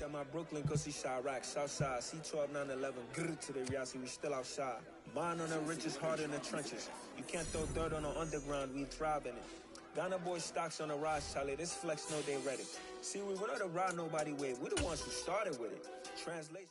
at my Brooklyn, cause he's Chirac, Southside, C12, 911, grr to the Riasi, we still outside. Mine on the richest, heart in the trenches. You can't throw dirt on the underground, we thrive in it. Ghana boy stocks on the rise, Charlie, this flex know they ready. See, we're not to ride nobody with, we're the ones who started with it. Translation.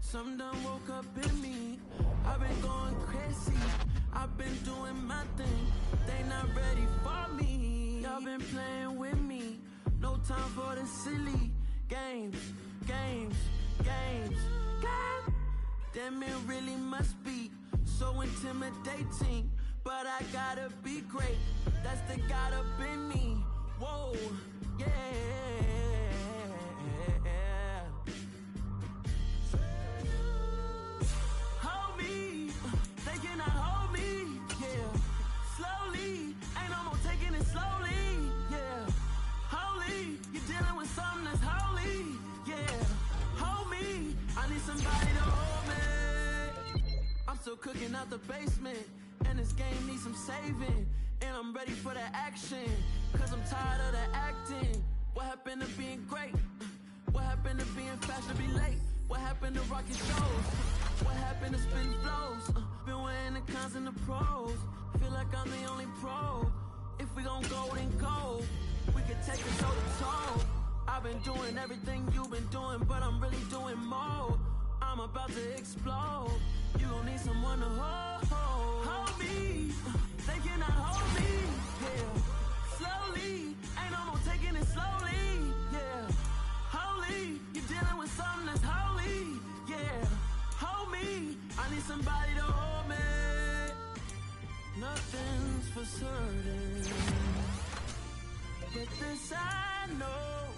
Something done woke up in me. I've been going crazy. I've been doing my thing. They not ready for me. Y'all been playing with me. No time for the silly games. Damn, it really must be so intimidating. But I gotta be great. That's the God up in me. Whoa, yeah. Still cooking out the basement, and this game needs some saving. And I'm ready for the action, cause I'm tired of the acting. What happened to being great? What happened to being fast to be late? What happened to rocking shows? What happened to spitting flows? Been weighing the cons and the pros. Feel like I'm the only pro. If we gon' go, then go. We could take it toe to toe. I've been doing everything you've been doing, but I'm really doing more. I'm about to explode. You gon' need someone to hold me. They cannot hold me, yeah. Slowly, ain't no more taking it slowly, yeah. Holy, you're dealing with something that's holy, yeah. Hold me, I need somebody to hold me. Nothing's for certain, but this I know.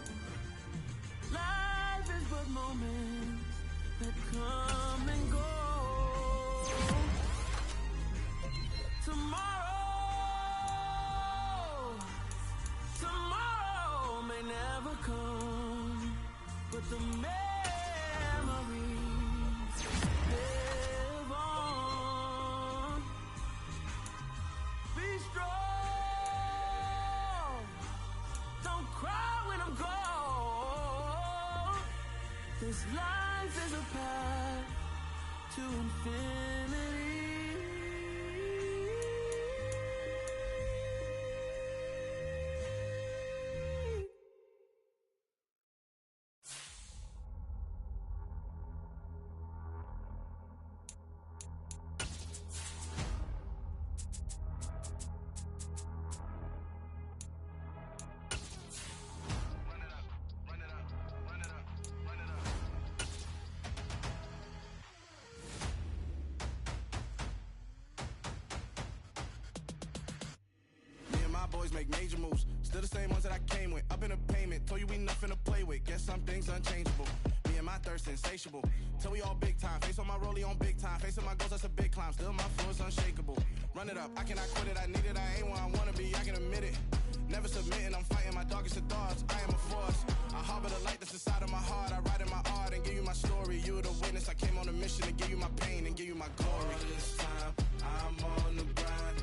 Life is but moments that come and go. Tomorrow may never come, but the memories live on. Be strong, don't cry when I'm gone. This life is a path to infinity. Boys make major moves, still the same ones that I came with. Up in a payment, told you we nothing to play with. Guess some things unchangeable. Me and my thirst insatiable. Till we all big time. Face on my rollie on big time. Facing my goals, that's a big climb. Still my flow is unshakable. Run it up, I cannot quit it. I need it, I ain't where I wanna be. I can admit it. Never submitting, I'm fighting my darkest of thoughts. I am a force. I harbor the light that's inside of my heart. I write in my art and give you my story. You are the witness. I came on a mission to give you my pain and give you my glory. All this time, I'm on the grind.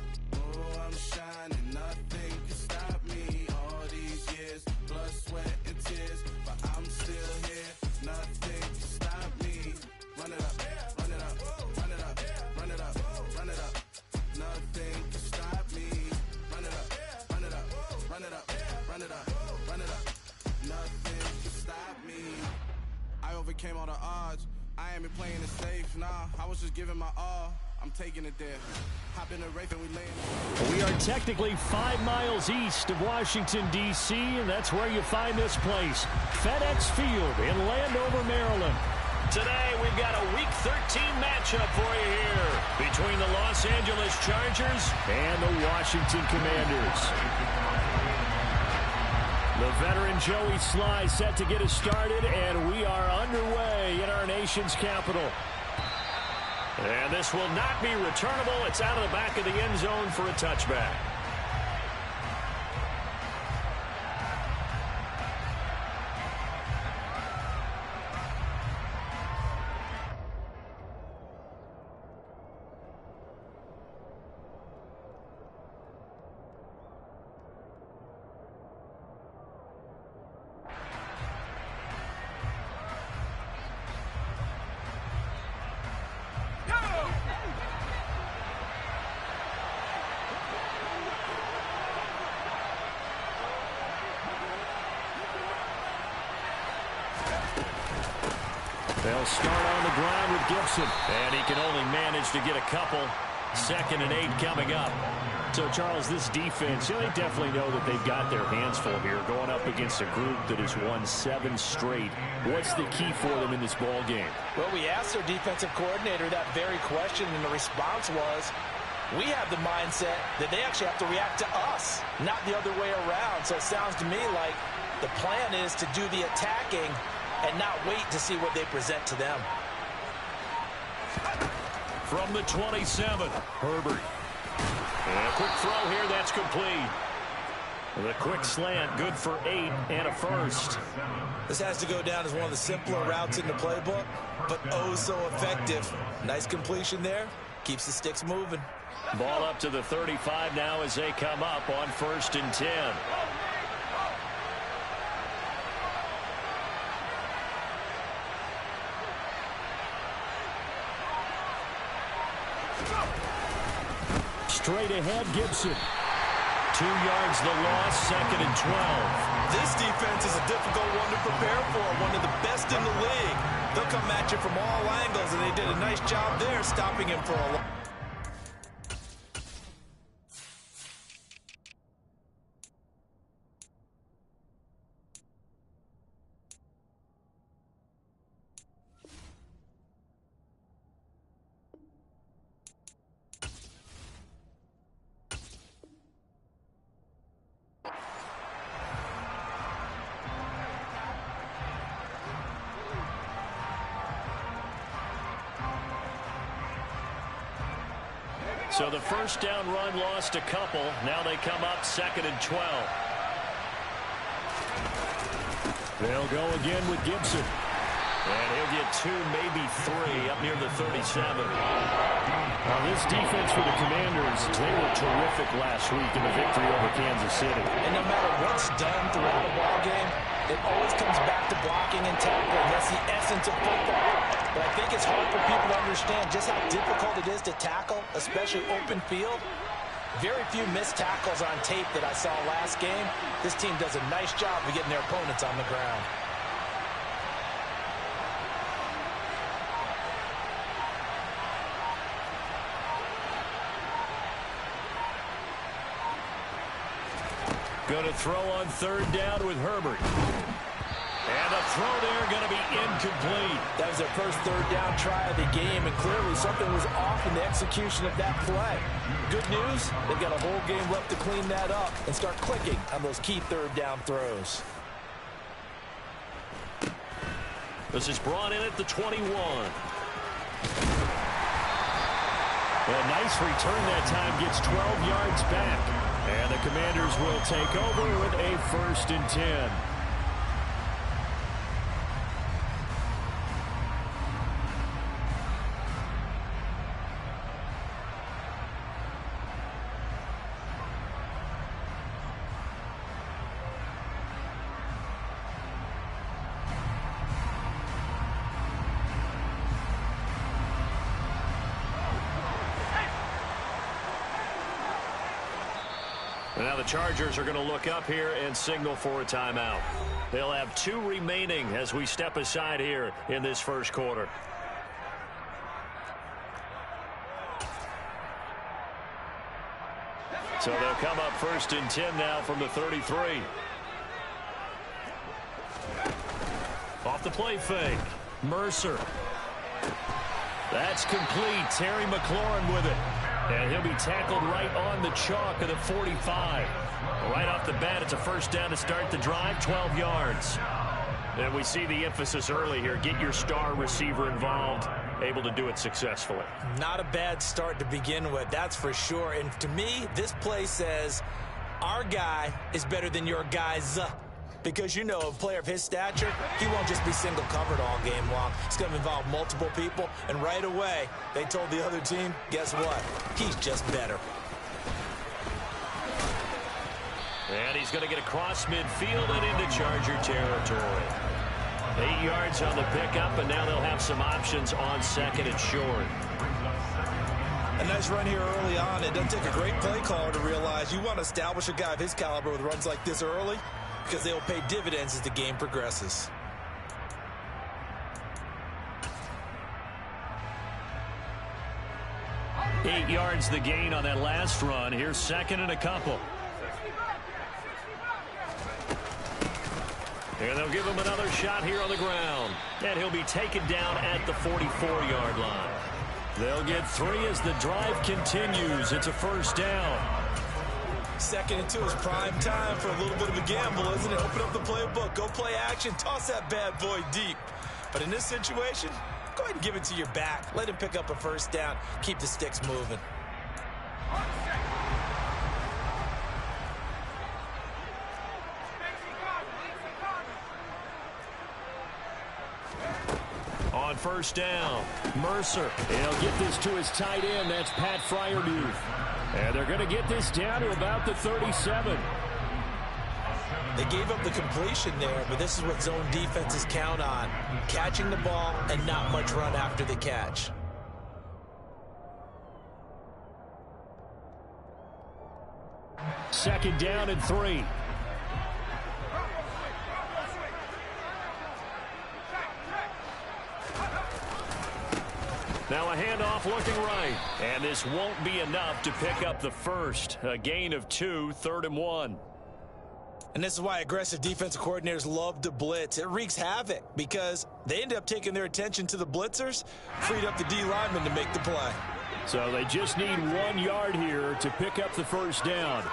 Oh, I'm shining, nothing can stop me. All these years, blood, sweat, and tears, but I'm still here. Nothing can stop me. Run it up, run it up, run it up, run it up, run it up. Nothing can stop me. Run it up, run it up, run it up, run it up, run it up. Nothing can stop me. I overcame all the odds. I ain't been playing it safe, nah. I was just giving my all. I'm taking it there. Hop in the Wraith and we land. We are technically 5 miles east of Washington, D.C., and that's where you find this place, FedEx Field in Landover, Maryland. Today, we've got a Week 13 matchup for you here between the Los Angeles Chargers and the Washington Commanders. The veteran Joey Sly set to get us started, and we are underway in our nation's capital. And this will not be returnable. It's out of the back of the end zone for a touchback. They'll start on the ground with Gibson, and he can only manage to get a couple. 2nd and 8 coming up. So, Charles, this defense, they definitely know that they've got their hands full here, going up against a group that has won 7 straight. What's the key for them in this ball game? Well, we asked their defensive coordinator that very question, and the response was, we have the mindset that they actually have to react to us, not the other way around. So it sounds to me like the plan is to do the attacking and not wait to see what they present to them. From the 27, Herbert. And a quick throw here, that's complete. The quick slant, good for 8 and a first. This has to go down as one of the simpler routes in the playbook, but oh so effective. Nice completion there, keeps the sticks moving. Ball up to the 35 now as they come up on 1st and 10. Straight ahead, Gibson. 2 yards the loss, 2nd and 12. This defense is a difficult one to prepare for, one of the best in the league. They'll come at you from all angles, and they did a nice job there stopping him for a long. So the first down run lost a couple. Now they come up 2nd and 12. They'll go again with Gibson. And he'll get 2, maybe 3 up near the 37. Now this defense for the Commanders, they were terrific last week in the victory over Kansas City. And no matter what's done throughout a ball game, it always comes back to blocking and tackling. That's the essence of football. But I think it's hard for people to understand just how difficult it is to tackle, especially open field. Very few missed tackles on tape that I saw last game. This team does a nice job of getting their opponents on the ground. Going to throw on 3rd down with Herbert. And a throw there going to be incomplete. That was their first 3rd down try of the game, and clearly something was off in the execution of that play. Good news, they've got a whole game left to clean that up and start clicking on those key 3rd down throws. This is brought in at the 21. A nice return that time, gets 12 yards back. And the Commanders will take over with a 1st and 10. Now the Chargers are going to look up here and signal for a timeout. They'll have 2 remaining as we step aside here in this first quarter. So they'll come up 1st and 10 now from the 33. Off the play fake. Mercer. That's complete. Terry McLaurin with it. And he'll be tackled right on the chalk of the 45. Right off the bat, it's a 1st down to start the drive, 12 yards. And we see the emphasis early here. Get your star receiver involved. Able to do it successfully. Not a bad start to begin with, that's for sure. And to me, this play says our guy is better than your guys. Because, you know, a player of his stature, he won't just be single covered all game long. It's going to involve multiple people. And right away, they told the other team, guess what? He's just better. And he's going to get across midfield and into Charger territory. 8 yards on the pickup, and now they'll have some options on 2nd and short. A nice run here early on. It doesn't take a great play caller to realize you want to establish a guy of his caliber with runs like this early, because they will pay dividends as the game progresses. Eight yards the gain on that last run. Here's 2nd and a couple. And they'll give him another shot here on the ground. And he'll be taken down at the 44-yard line. They'll get 3 as the drive continues. It's a 1st down. 2nd and 2 is prime time for a little bit of a gamble, isn't it? Open up the playbook, go play action, toss that bad boy deep. But in this situation, go ahead and give it to your back. Let him pick up a 1st down. Keep the sticks moving. On 1st down, Mercer. He'll get this to his tight end. That's Pat Fryermuth. And they're going to get this down to about the 37. They gave up the completion there, but this is what zone defenses count on. Catching the ball and not much run after the catch. Second down and 3. Now a handoff looking right. And this won't be enough to pick up the 1st. A gain of 2, 3rd and 1. And this is why aggressive defensive coordinators love to blitz. It wreaks havoc because they end up taking their attention to the blitzers, freed up the D lineman to make the play. So they just need 1 yard here to pick up the 1st down.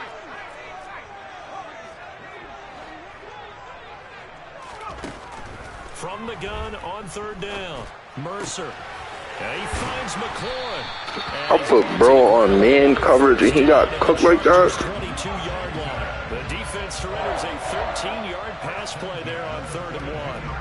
From the gun on 3rd down, Mercer. And he finds McLaurin. I put bro on man coverage and he got cooked like that. 22-yard line. The defense surrenders a 13-yard pass play there on 3rd and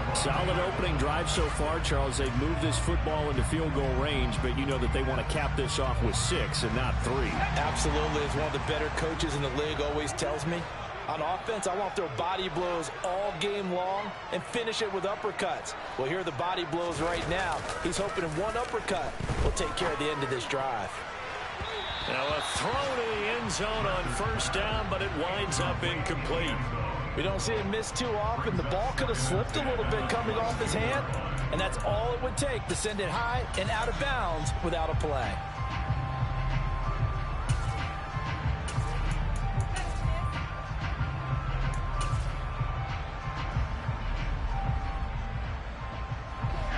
1. Solid opening drive so far, Charles. They've moved this football into field goal range, but you know that they want to cap this off with 6 and not 3. Absolutely. As one of the better coaches in the league always tells me, on offense, I want to throw body blows all game long and finish it with uppercuts. Well, here are the body blows right now. He's hoping in one uppercut will take care of the end of this drive. Now a throw to the end zone on 1st down, but it winds up incomplete. We don't see him miss too often. The ball could have slipped a little bit coming off his hand, and that's all it would take to send it high and out of bounds without a play.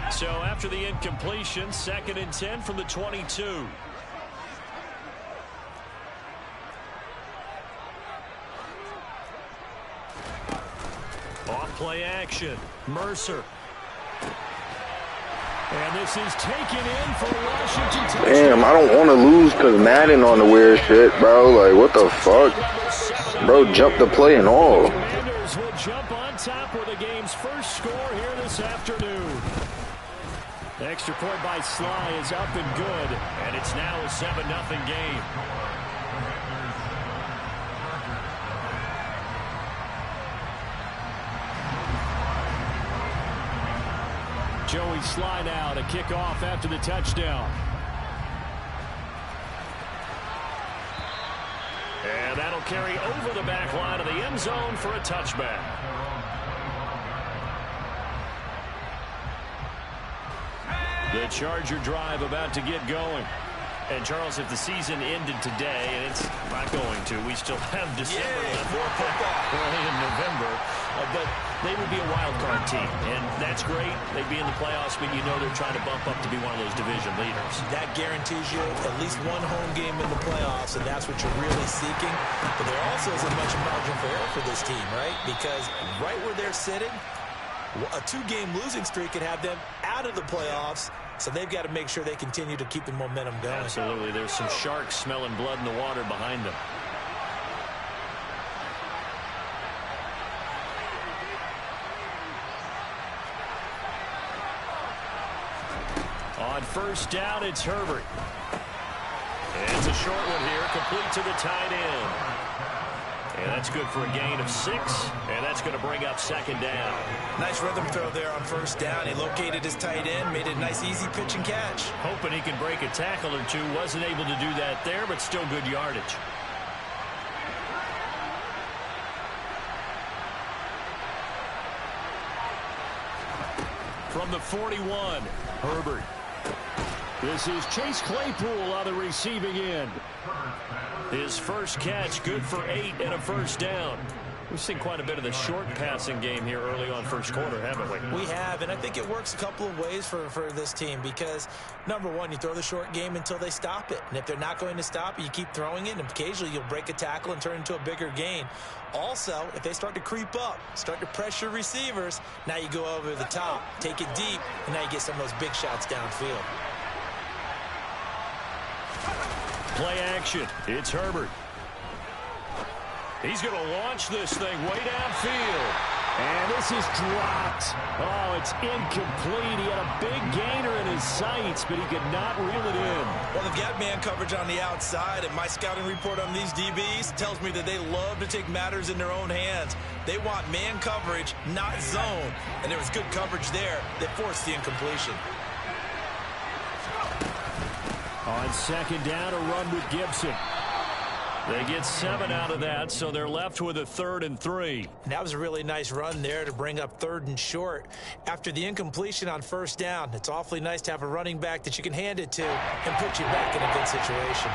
So after the incompletion, 2nd and 10 from the 22. Off play action, Mercer. And this is taken in for Washington. Damn, I don't want to lose because Madden on the weird shit, bro. Like, what the fuck? Bro, jump the play and all. Commanders will jump on top with the game's first score here this afternoon. Extra point by Sly is up and good, and it's now a 7-0 game. Joey Sly now to kick off after the touchdown. And that'll carry over the back line of the end zone for a touchback. The Charger drive about to get going. And, Charles, if the season ended today, and it's not going to, we still have December left, more football. early in November, but they would be a wild card team, and that's great. They'd be in the playoffs, but you know they're trying to bump up to be one of those division leaders. That guarantees you at least one home game in the playoffs, and that's what you're really seeking. But there also isn't much margin for error for this team, right? Because right where they're sitting, a 2-game losing streak could have them out of the playoffs. So they've got to make sure they continue to keep the momentum going. Absolutely. There's some sharks smelling blood in the water behind them. On first down, it's Herbert. And it's a short one here, complete to the tight end. And that's good for a gain of 6, and that's going to bring up second down. Nice rhythm throw there on first down. He located his tight end, made it a nice, easy pitch and catch. Hoping he can break a tackle or two. Wasn't able to do that there, but still good yardage. From the 41, Herbert. This is Chase Claypool on the receiving end. His first catch, good for 8 and a first down. We've seen quite a bit of the short passing game here early on first quarter, haven't we? We have, and I think it works a couple of ways for this team because, number one, you throw the short game until they stop it. And if they're not going to stop it, you keep throwing it, and occasionally you'll break a tackle and turn it into a bigger gain. Also, if they start to creep up, start to pressure receivers, now you go over the top, take it deep, and now you get some of those big shots downfield. Play action. It's Herbert. He's going to launch this thing way downfield. And this is dropped. Oh, it's incomplete. He had a big gainer in his sights, but he could not reel it in. Well, they've got man coverage on the outside, and my scouting report on these DBs tells me that they love to take matters in their own hands. They want man coverage, not zone. And there was good coverage there that forced the incompletion. On second down, a run with Gibson. They get 7 out of that, so they're left with a 3rd and 3. And that was a really nice run there to bring up 3rd and short. After the incompletion on first down, it's awfully nice to have a running back that you can hand it to and put you back in a good situation.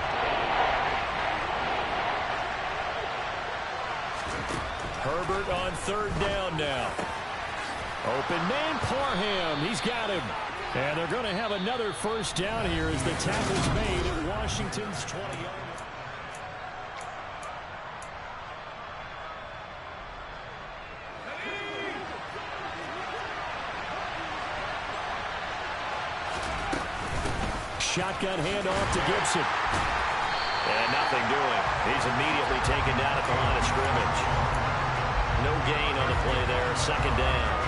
Herbert on 3rd down now. Open man, Parham. He's got him. And they're going to have another first down here as the tackle's made at Washington's 20-yard. Shotgun handoff to Gibson. And nothing doing. He's immediately taken down at the line of scrimmage. No gain on the play there. Second down.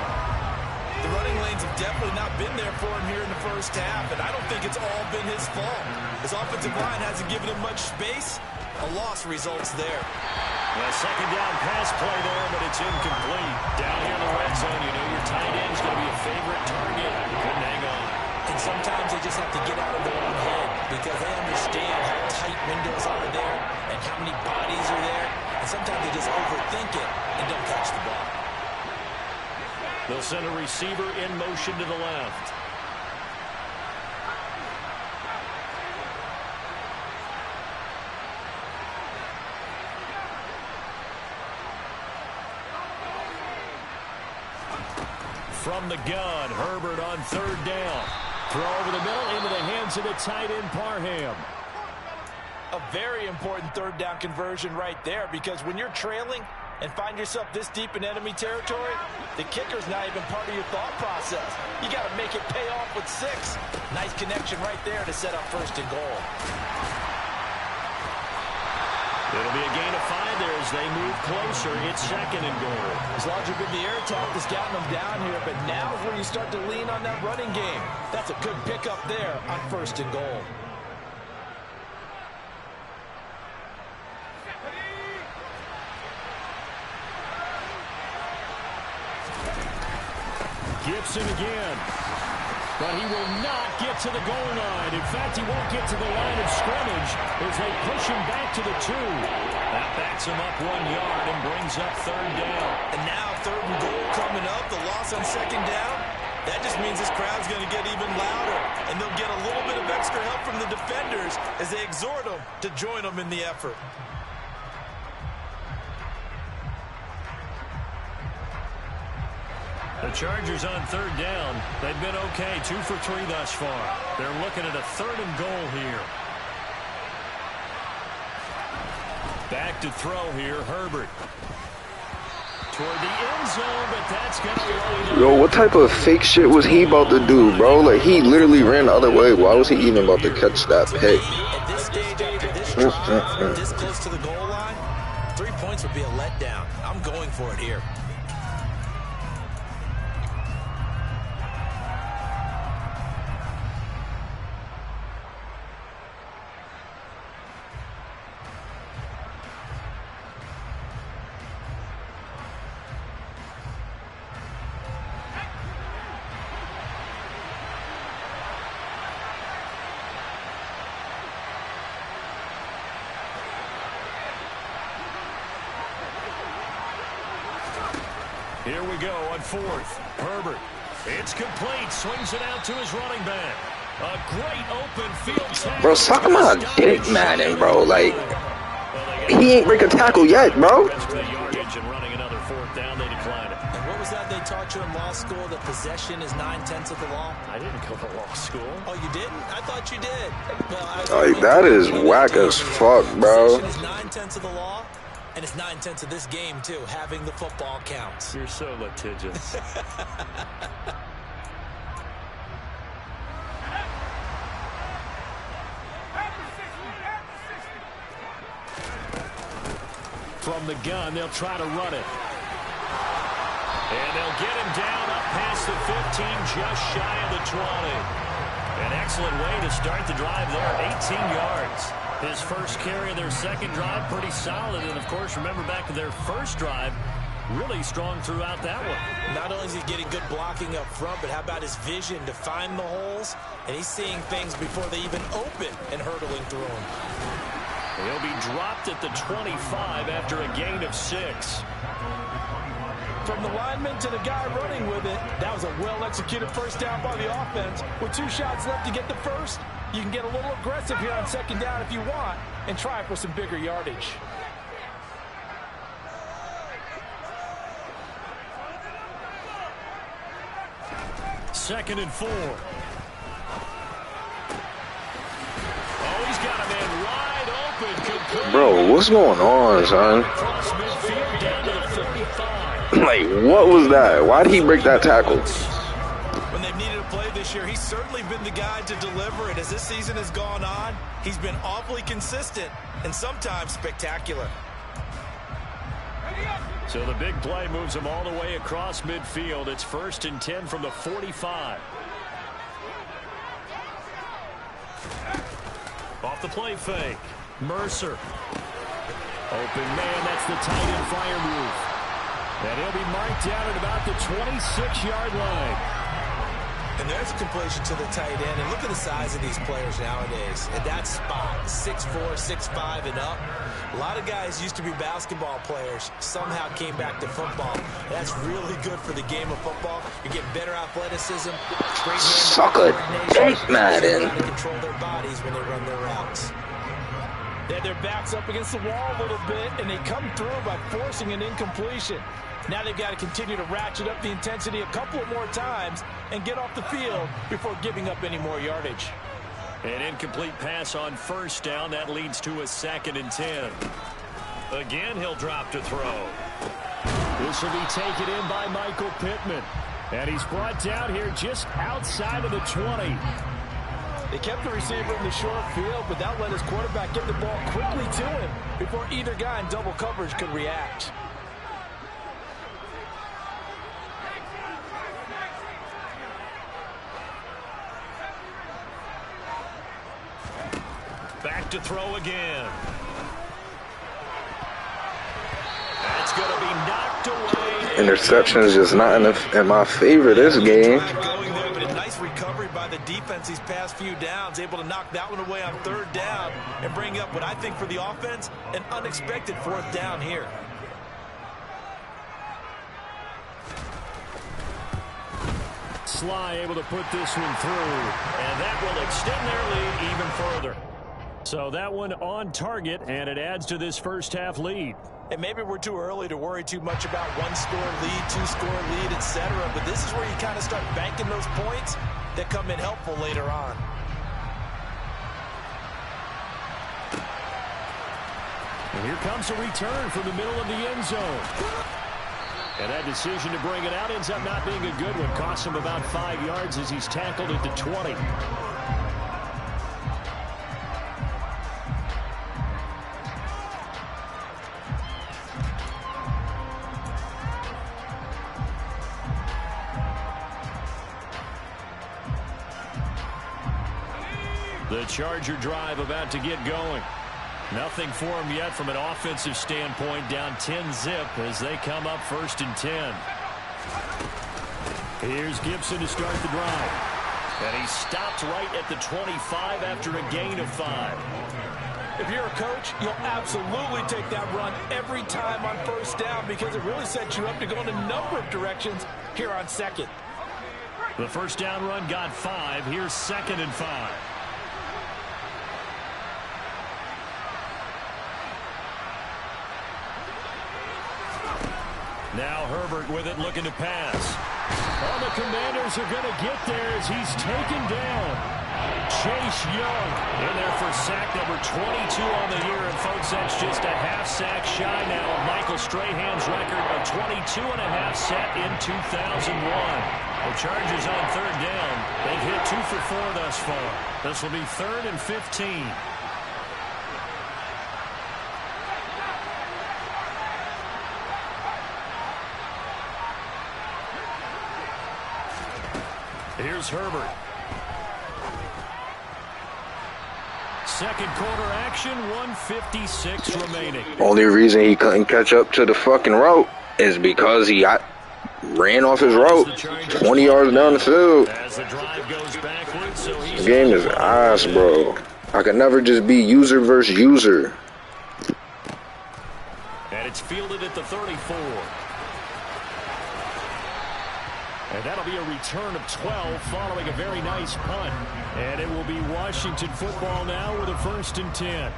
The running lanes have definitely not been there for him here in the first half, and I don't think it's all been his fault. His offensive line hasn't given him much space. A loss results there. A second down pass play there, but it's incomplete. Down here in the red zone, you know your tight end's going to be a favorite target. Couldn't hang on. And sometimes they just have to get out of their own head because they understand how tight windows are there and how many bodies are there. And sometimes they just overthink it and don't catch the ball. They'll send a receiver in motion to the left. From the gun, Herbert on 3rd down. Throw over the middle into the hands of the tight end, Parham. A very important 3rd down conversion right there because when you're trailing and find yourself this deep in enemy territory, the kicker's not even part of your thought process. You got to make it pay off with 6. Nice connection right there to set up 1st and goal. It'll be a gain of 5 there as they move closer. It's 2nd and goal. As long as you're good, the air attack has gotten them down here, but now is where you start to lean on that running game. That's a good pickup there on 1st and goal. Gibson again. But he will not get to the goal line. In fact, he won't get to the line of scrimmage as they push him back to the 2. That backs him up 1 yard and brings up 3rd down. And now 3rd and goal coming up. The loss on 2nd down. That just means this crowd's going to get even louder, and they'll get a little bit of extra help from the defenders as they exhort them to join them in the effort. The Chargers on third down. They've been okay, 2 for 3 thus far. They're looking at a 3rd and goal here. Back to throw here, Herbert. Toward the end zone, but that's going to... Yo, what type of fake shit was he about to do, bro? Like, he literally ran the other way. Why was he even about to catch that pick? At this stage, after this drive, this close to the goal line, 3 points would be a letdown. I'm going for it here. Here we go on 4th. Herbert. It's complete. Swings it out to his running back. A great open field tackle. Bro, suck my dick, Madden, bro. Like, he ain't break a tackle yet, bro. And running another 4th down, they decline it. And what was that they taught you in law school, that possession is 9/10 of the law? I didn't go to law school. Oh, you didn't? I thought you did. Well, Like, that is whack as fuck, bro. Possession is 9/10 of the law. And it's 9/10 of this game, too. Having the football counts. You're so litigious. From the gun, they'll try to run it. And they'll get him down up past the 15, just shy of the 20. An excellent way to start the drive there, 18 yards. His first carry of their second drive, pretty solid. And, of course, remember back to their first drive, really strong throughout that one. Not only is he getting good blocking up front, but how about his vision to find the holes? And he's seeing things before they even open and hurdling through them. He'll be dropped at the 25 after a gain of 6. From the lineman to the guy running with it, that was a well-executed first down by the offense. With 2 shots left to get the first, you can get a little aggressive here on second down if you want and try for some bigger yardage. Second and 4. Oh, he's got a man wide open. Bro, what's going on, son? Cross midfield down to the 45. Like, what was that? Why did he break that tackle? When they've needed a play this year, he's certainly been the guy to deliver it. As this season has gone on, he's been awfully consistent and sometimes spectacular. So the big play moves him all the way across midfield. It's 1st and 10 from the 45. Off the play fake. Mercer. Open man, that's the tight end fire move. And he'll be marked down at about the 26-yard line. And there's a completion to the tight end. And look at the size of these players nowadays. At that spot, 6'4", 6'5", and up. A lot of guys used to be basketball players, somehow came back to football. That's really good for the game of football. You're getting better athleticism. Suck a dick, Madden. To control their bodies when they run their routes. They had their backs up against the wall a little bit, and they come through by forcing an incompletion. Now they've got to continue to ratchet up the intensity a couple of more times and get off the field before giving up any more yardage. An incomplete pass on first down. That leads to a 2nd and 10. Again, he'll drop to throw. This will be taken in by Michael Pittman. And he's brought down here just outside of the 20. They kept the receiver in the short field, but that let his quarterback get the ball quickly to him before either guy in double coverage could react. Back to throw again. That's going to be knocked away. Interception is just not in my favor this game. Going there, but a nice recovery by the defense these past few downs, able to knock that one away on 3rd down and bring up what I think for the offense, an unexpected 4th down here. Sly able to put this one through, and that will extend their lead even further. So that one on target, and it adds to this first-half lead. And maybe we're too early to worry too much about one-score lead, two-score lead, etc. But this is where you kind of start banking those points that come in helpful later on. And here comes a return from the middle of the end zone. And that decision to bring it out ends up not being a good one. Costs him about 5 yards as he's tackled at the 20. The Charger drive about to get going. Nothing for him yet from an offensive standpoint. Down 10-zip as they come up 1st and 10. Here's Gibson to start the drive. And he stopped right at the 25 after a gain of 5. If you're a coach, you'll absolutely take that run every time on 1st down because it really sets you up to go in a number of directions here on 2nd. The 1st down run got 5. Here's 2nd and 5. Now Herbert with it, looking to pass. All the Commanders are going to get there as he's taken down. Chase Young in there for sack number 22 on the year. And, folks, that's just a half sack shy now of Michael Strahan's record of 22.5 set in 2001. The Chargers on 3rd down. They've hit 2 for 4 thus far. This will be 3rd and 15. Here's Herbert. 2nd quarter action, 1:56 remaining. Only reason he couldn't catch up to the fucking route is because he ran off his route 20 yards down the field. As the drive goes backwards, so the game is ass, bro. I could never just be user versus user. And it's fielded at the 34. And that'll be a return of 12 following a very nice punt. And it will be Washington football now with a 1st and 10.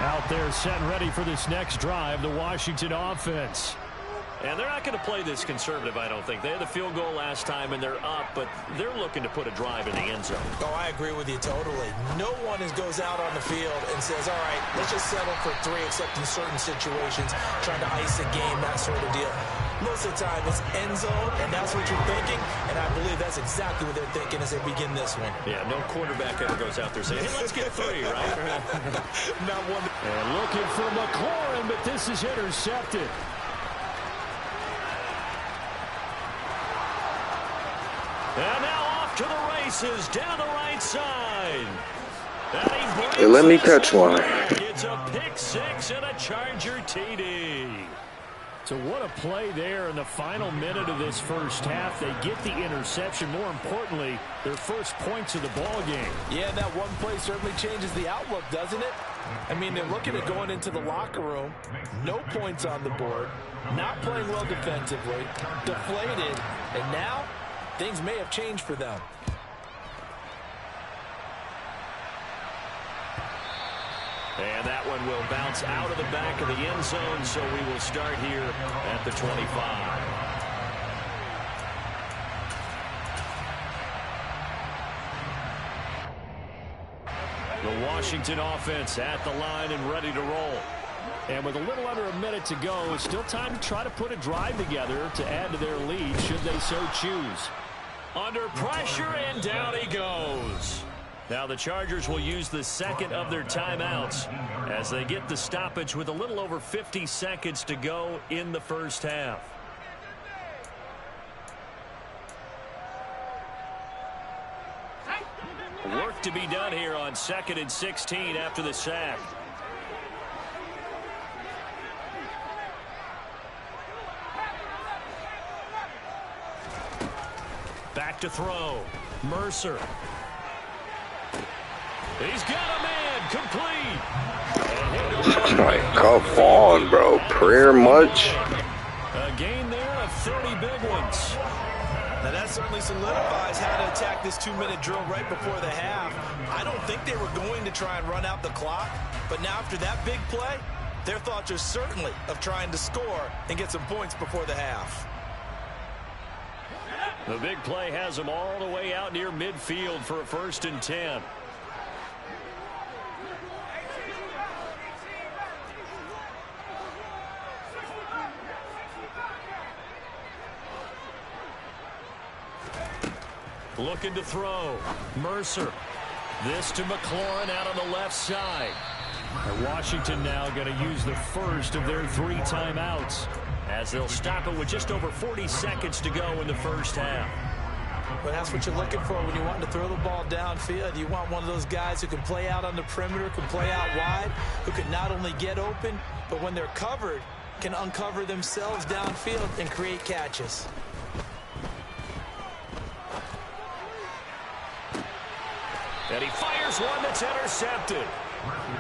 Out there set and ready for this next drive, the Washington offense. And they're not going to play this conservative, I don't think. They had the field goal last time, and they're up, but they're looking to put a drive in the end zone. Oh, I agree with you totally. No one goes out on the field and says, all right, let's just settle for 3, except in certain situations, trying to ice a game, that sort of deal. Most of the time, it's end zone, and that's what you're thinking, and I believe that's exactly what they're thinking as they begin this one. Yeah, no quarterback ever goes out there saying, hey, let's get 3, right? Not one. And looking for McLaurin, but this is intercepted. And now off to the races, down the right side. Hey, let me catch one. It's a pick 6 and a Charger TD. So what a play there in the final minute of this first half. They get the interception. More importantly, their first points of the ball game. Yeah, that one play certainly changes the outlook, doesn't it? I mean, they're looking at going into the locker room. No points on the board. Not playing well defensively. Deflated. And now things may have changed for them. And that one will bounce out of the back of the end zone, so we will start here at the 25. The Washington offense at the line and ready to roll. And with a little under a minute to go, it's still time to try to put a drive together to add to their lead, should they so choose. Under pressure, and down he goes. Now the Chargers will use the second of their timeouts as they get the stoppage with a little over 50 seconds to go in the first half. Work to be done here on 2nd and 16 after the sack. back to throw. Mercer. He's got a man complete. Like, come on, bro. Prayer much? A gain there of 30 big ones. Now that certainly solidifies how to attack this 2-minute drill right before the half. I don't think they were going to try and run out the clock, but now after that big play, their thoughts are certainly of trying to score and get some points before the half. The big play has them all the way out near midfield for a 1st and 10. Looking to throw. Mercer. This to McLaurin out on the left side. And Washington now going to use the first of their 3 timeouts as they'll stop it with just over 40 seconds to go in the first half. But that's what you're looking for when you want to throw the ball downfield. You want one of those guys who can play out on the perimeter, can play out wide, who can not only get open, but when they're covered, can uncover themselves downfield and create catches. And he fires one that's intercepted.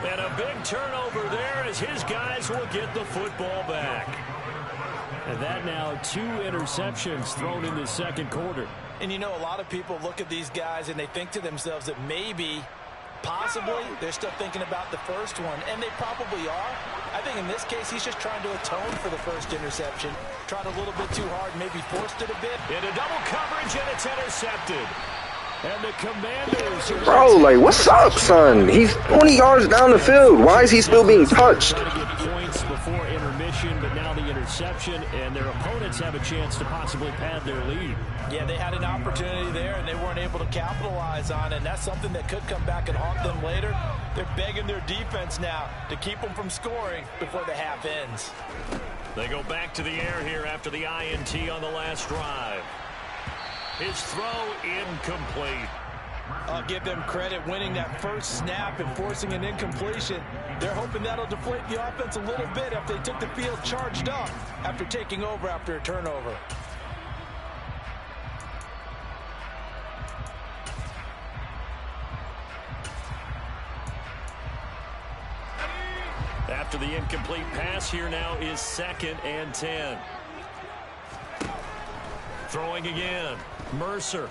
And a big turnover there as his guys will get the football back. And that now 2 interceptions thrown in the second quarter. And you know, a lot of people look at these guys and they think to themselves that maybe, possibly, they're still thinking about the first one. And they probably are. I think in this case, he's just trying to atone for the first interception. Tried a little bit too hard, maybe forced it a bit. Into double coverage, and it's intercepted. And the Commanders are... Bro, like, what's up, son? He's 20 yards down the field. Why is he still being touched? Trying to get points before intermission, but now the interception, and their opponents have a chance to possibly pad their lead. Yeah, they had an opportunity there, and they weren't able to capitalize on it, and that's something that could come back and haunt them later. They're begging their defense now to keep them from scoring before the half ends. They go back to the air here after the INT on the last drive. His throw incomplete. I'll give them credit winning that first snap and forcing an incompletion. They're hoping that'll deflate the offense a little bit if they took the field charged up after taking over after a turnover. After the incomplete pass, here now is 2nd and 10. Throwing again. Mercer.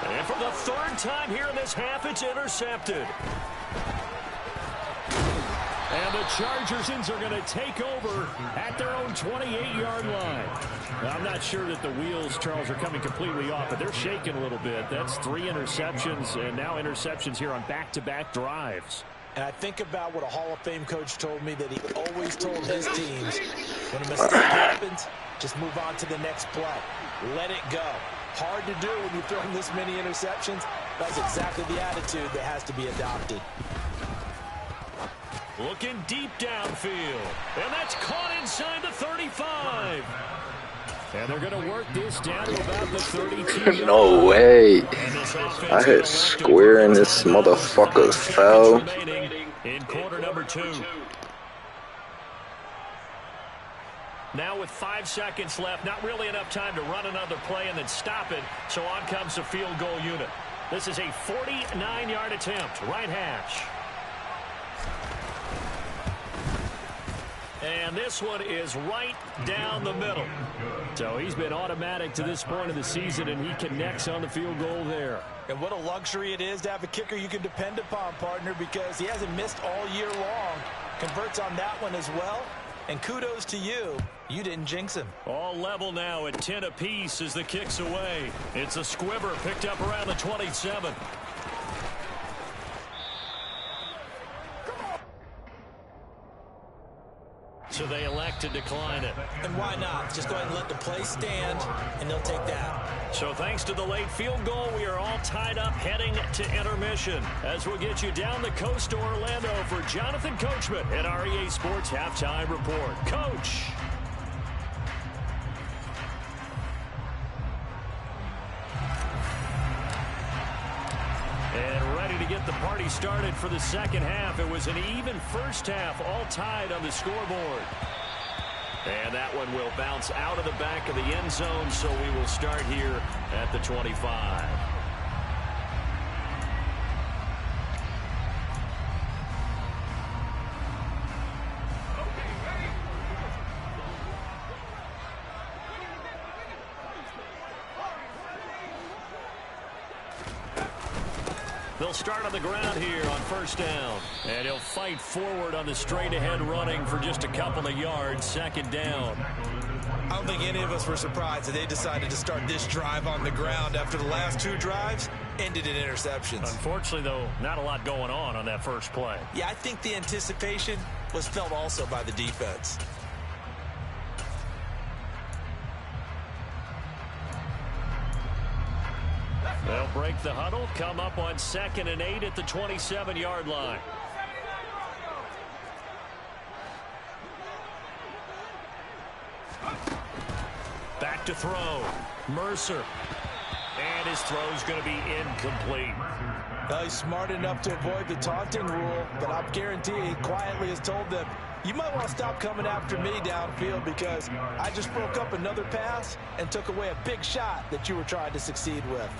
And for the 3rd time here in this half, it's intercepted. And the Chargers are going to take over at their own 28-yard line. Now, I'm not sure that the wheels, Charles, are coming completely off, but they're shaking a little bit. That's 3 interceptions, and now interceptions here on back-to-back drives. And I think about what a Hall of Fame coach told me that he always told his teams, when a mistake happens, just move on to the next play. Let it go. Hard to do when you're throwing this many interceptions. That's exactly the attitude that has to be adopted. Looking deep downfield. And that's caught inside the 35. And they're going to work this down to about the 32. No way. I hit square and this motherfucker fell. In quarter number 2. Now with 5 seconds left, not really enough time to run another play and then stop it. So on comes the field goal unit. This is a 49-yard attempt, right hash. And this one is right down the middle. So he's been automatic to this point of the season, and he connects on the field goal there. And what a luxury it is to have a kicker you can depend upon, partner, because he hasn't missed all year long. Converts on that one as well. And kudos to you. You didn't jinx him. All level now at 10 apiece as the kick's away. It's a squibber picked up around the 27. So they elect to decline it. And why not? Just go ahead and let the play stand, and they'll take that. So thanks to the late field goal, we are all tied up heading to intermission. As we'll get you down the coast to Orlando for Jonathan Coachman at our EA Sports Halftime Report. Coach. And ready to get the party started for the second half. It was an even first half, all tied on the scoreboard. And that one will bounce out of the back of the end zone, so we will start here at the 25. They'll start on the ground here on first down. And he'll fight forward on the straight-ahead running for just a couple of yards. Second down. I don't think any of us were surprised that they decided to start this drive on the ground after the last two drives ended in interceptions. Unfortunately, though, not a lot going on that first play. Yeah, I think the anticipation was felt also by the defense. They'll break the huddle, come up on 2nd and 8 at the 27-yard line. Back to throw. Mercer. And his throw's going to be incomplete. Well, he's smart enough to avoid the taunting rule, but I'm guaranteeing he quietly has told them, you might want to stop coming after me downfield because I just broke up another pass and took away a big shot that you were trying to succeed with.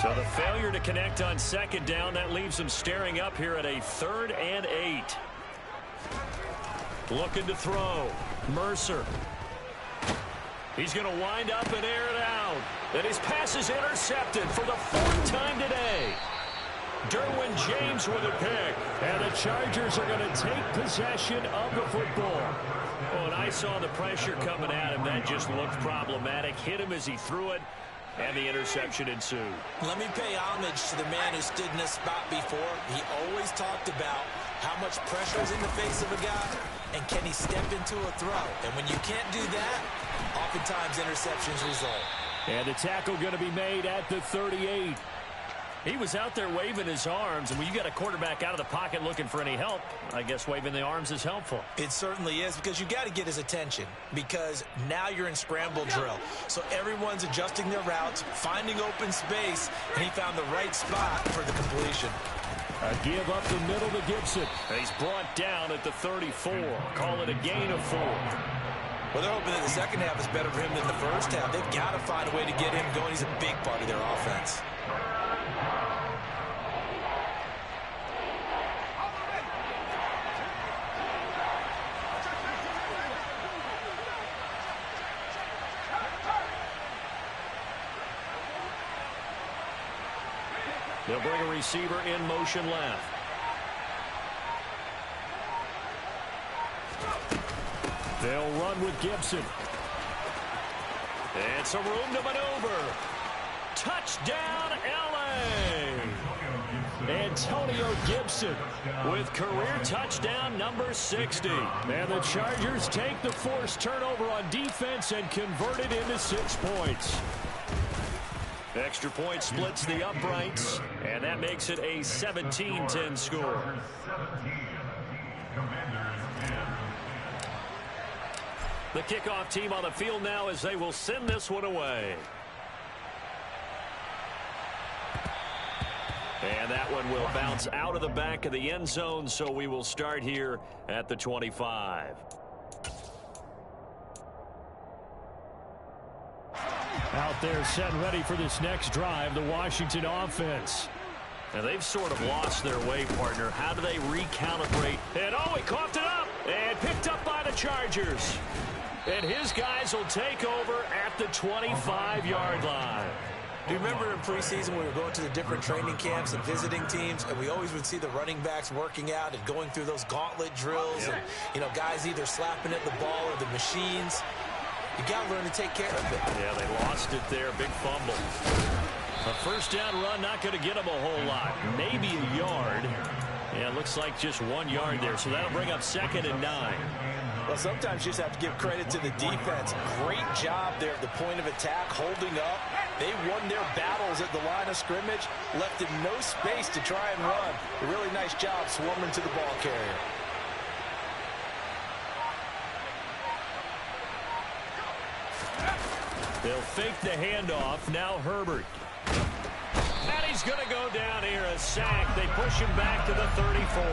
So the failure to connect on 2nd down, that leaves them staring up here at a 3rd and 8. Looking to throw. Mercer. He's going to wind up and air it out. And his pass is intercepted for the 4th time today. Derwin James with a pick. And the Chargers are going to take possession of the football. Oh, and I saw the pressure coming at him. That just looked problematic. Hit him as he threw it. And the interception ensued. Let me pay homage to the man who stood in this spot before. He always talked about how much pressure is in the face of a guy, and can he step into a throw. And when you can't do that, oftentimes interceptions result. And the tackle going to be made at the 38. He was out there waving his arms, and when you got a quarterback out of the pocket looking for any help, I guess waving the arms is helpful. It certainly is, because you got to get his attention, because now you're in scramble drill. So everyone's adjusting their routes, finding open space, and he found the right spot for the completion. A give up the middle to Gibson. He's brought down at the 34. Call it a gain of 4. Well, they're hoping that the second half is better for him than the first half. They've got to find a way to get him going. He's a big part of their offense. They'll bring a receiver in motion left. They'll run with Gibson. And some room to maneuver. Touchdown, L.A. Antonio Gibson with career touchdown number 60. And the Chargers take the forced turnover on defense and convert it into 6 points. Extra point splits the uprights, and that makes it a 17-10 score. The kickoff team on the field now as they will send this one away. And that one will bounce out of the back of the end zone, so we will start here at the 25. Out there set and ready for this next drive, the Washington offense. And they've sort of lost their way, partner. How do they recalibrate? And oh, he coughed it up and picked up by the Chargers. And his guys will take over at the 25-yard line. Do you remember in preseason when we were going to the different training camps and visiting teams, and we always would see the running backs working out and going through those gauntlet drills, and, you know, guys either slapping at the ball or the machines? You got to learn to take care of it. Yeah, they lost it there. Big fumble. A first down run, not going to get them a whole lot. Maybe a yard. Yeah, it looks like just 1 yard there. So that'll bring up 2nd and 9. Well, sometimes you just have to give credit to the defense. Great job there at the point of attack, holding up. They won their battles at the line of scrimmage, left them no space to try and run. A really nice job swarming to the ball carrier. They'll fake the handoff. Now Herbert. He's going to go down here, a sack. They push him back to the 34.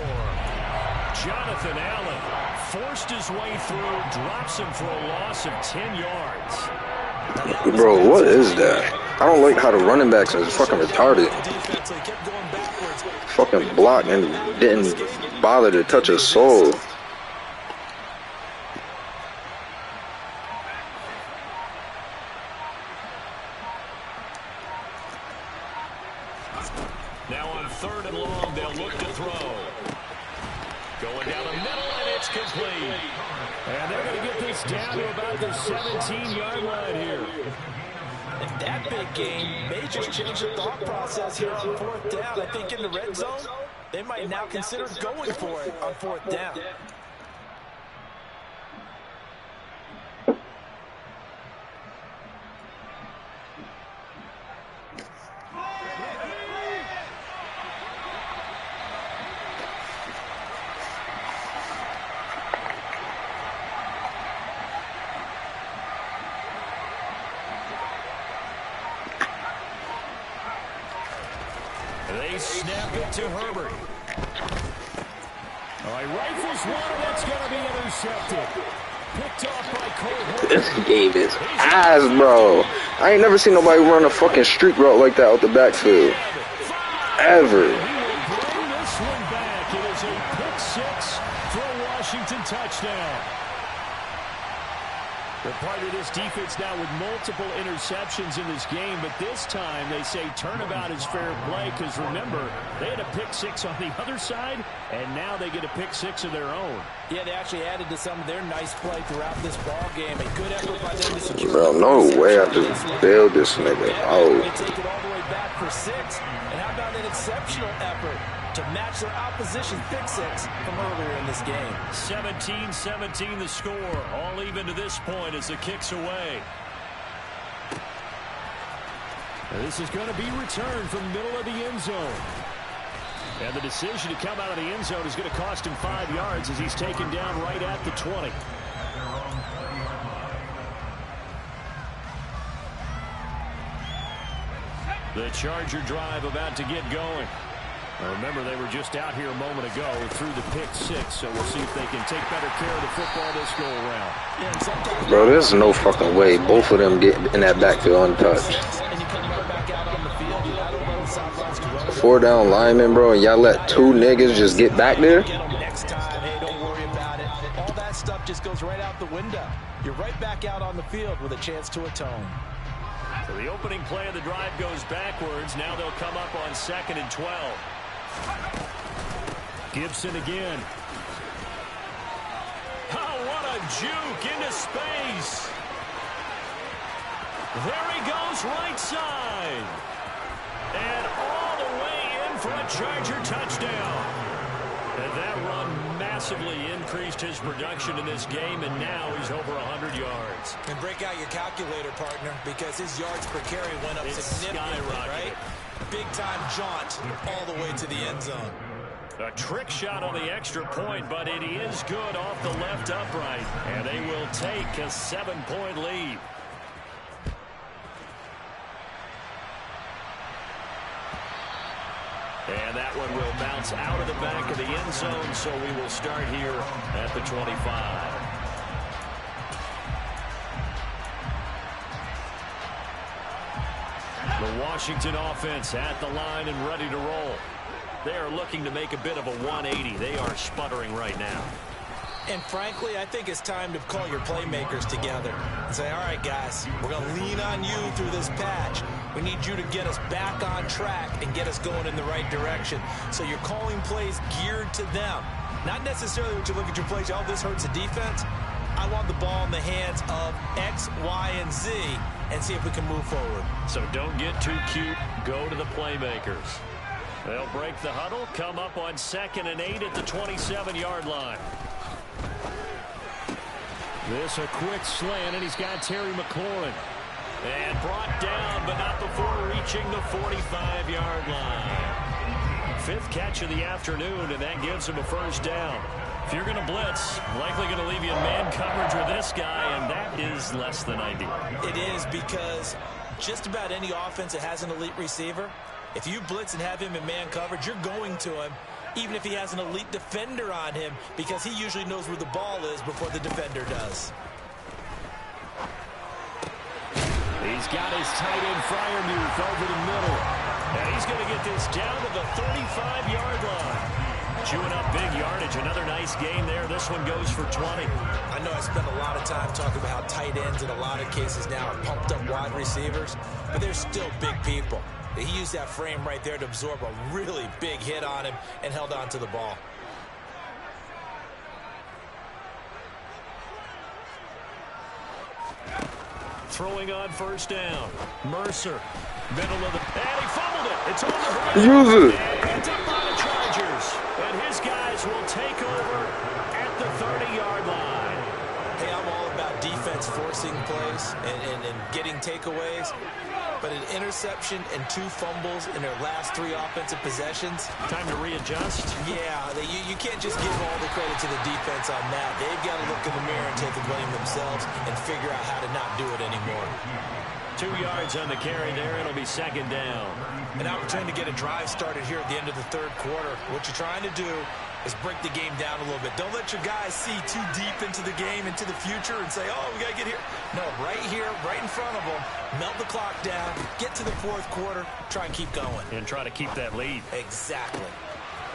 Jonathan Allen forced his way through, drops him for a loss of 10 yards. Bro, what is that? I don't like how the running backs are fucking retarded. Fucking blocked and didn't bother to touch his soul. Now on 3rd and long, they'll look to throw. Going down the middle, and it's complete. And they're going to get this down to about the 17-yard line here. And that big game may just change the thought process here on 4th down. I think in the red zone, they might now consider going for it on 4th down. They snap it to Herbert. All right, rifles one, and it's going to be intercepted. Picked off by Cole. This game is ass, bro. I ain't never seen nobody run a fucking streak route like that out the backfield. Ever. He will bring this one back. It is a pick six for a Washington touchdown. They're part of this defense now with multiple interceptions in this game, but this time they say turnabout is fair play because, remember, they had a pick six on the other side, and now they get a pick six of their own. Yeah, they actually added to some of their nice play throughout this ball game. A good effort by them to secure. Bro, no way I just bailed this nigga out. They take it all the way back for 6. And how about an exceptional effort to match their opposition pick six from earlier in this game? 17-17 the score. All even to this point as the kick's away. And this is going to be returned from the middle of the end zone. And the decision to come out of the end zone is going to cost him 5 yards as he's taken down right at the 20. The Charger drive about to get going. Now remember, they were just out here a moment ago through the pick six, so we'll see if they can take better care of the football this go around. Bro, there's no fucking way both of them get in that backfield untouched. 4 down linemen, bro, and y'all let 2 niggas just get back there? Next time, hey, don't worry about it. All that stuff just goes right out the window. You're right back out on the field with a chance to atone. So the opening play of the drive goes backwards. Now they'll come up on 2nd and 12. Gibson again. Oh, what a juke into space. There he goes right side. And all the way in for a Charger touchdown. And that run massively increased his production in this game, and now he's over 100 yards. And break out your calculator, partner, because his yards per carry went up significantly, right? Big-time jaunt all the way to the end zone. A trick shot on the extra point, but it is good off the left upright. And they will take a 7-point lead. And that one will bounce out of the back of the end zone, so we will start here at the 25. The Washington offense at the line and ready to roll. They are looking to make a bit of a 180. They are sputtering right now. And frankly, I think it's time to call your playmakers together and say, all right, guys, we're going to lean on you through this patch. We need you to get us back on track and get us going in the right direction. So you're calling plays geared to them. Not necessarily when you look at your plays, oh, this hurts the defense. I want the ball in the hands of X, Y, and Z and see if we can move forward. So don't get too cute. Go to the playmakers. They'll break the huddle, come up on 2nd and 8 at the 27-yard line. This a quick slant, and he's got Terry McLaurin. And brought down, but not before reaching the 45-yard line. 5th catch of the afternoon, and that gives him a 1st down. If you're going to blitz, likely going to leave you in man coverage with this guy, and that is less than ideal. It is, because just about any offense that has an elite receiver, If you blitz and have him in man coverage, you're going to him, even if he has an elite defender on him, because he usually knows where the ball is before the defender does. He's got his tight end Freiermuth over the middle. And he's going to get this down to the 35-yard line. Chewing up big yardage. Another nice gain there. This one goes for 20. I know I spent a lot of time talking about how tight ends in a lot of cases now are pumped up wide receivers, but they're still big people. He used that frame right there to absorb a really big hit on him and held on to the ball. Throwing on first down. Mercer. Middle of the... And he fumbled it. It's on the ground. Use it. And it's up by the Chargers. And his guys will take over at the 30-yard line. Hey, I'm all about defense forcing plays and getting takeaways. But an interception and 2 fumbles in their last 3 offensive possessions. Time to readjust. Yeah, you can't just give all the credit to the defense on that. They've got to look in the mirror and take the blame themselves and figure out how to not do it anymore. 2 yards on the carry there. It'll be second down. An opportunity to get a drive started here at the end of the third quarter. What you're trying to do is break the game down a little bit. Don't let your guys see too deep into the game, into the future, and say, oh, we got to get here. No, right here, right in front of them, melt the clock down, get to the fourth quarter, try and keep going. And try to keep that lead. Exactly.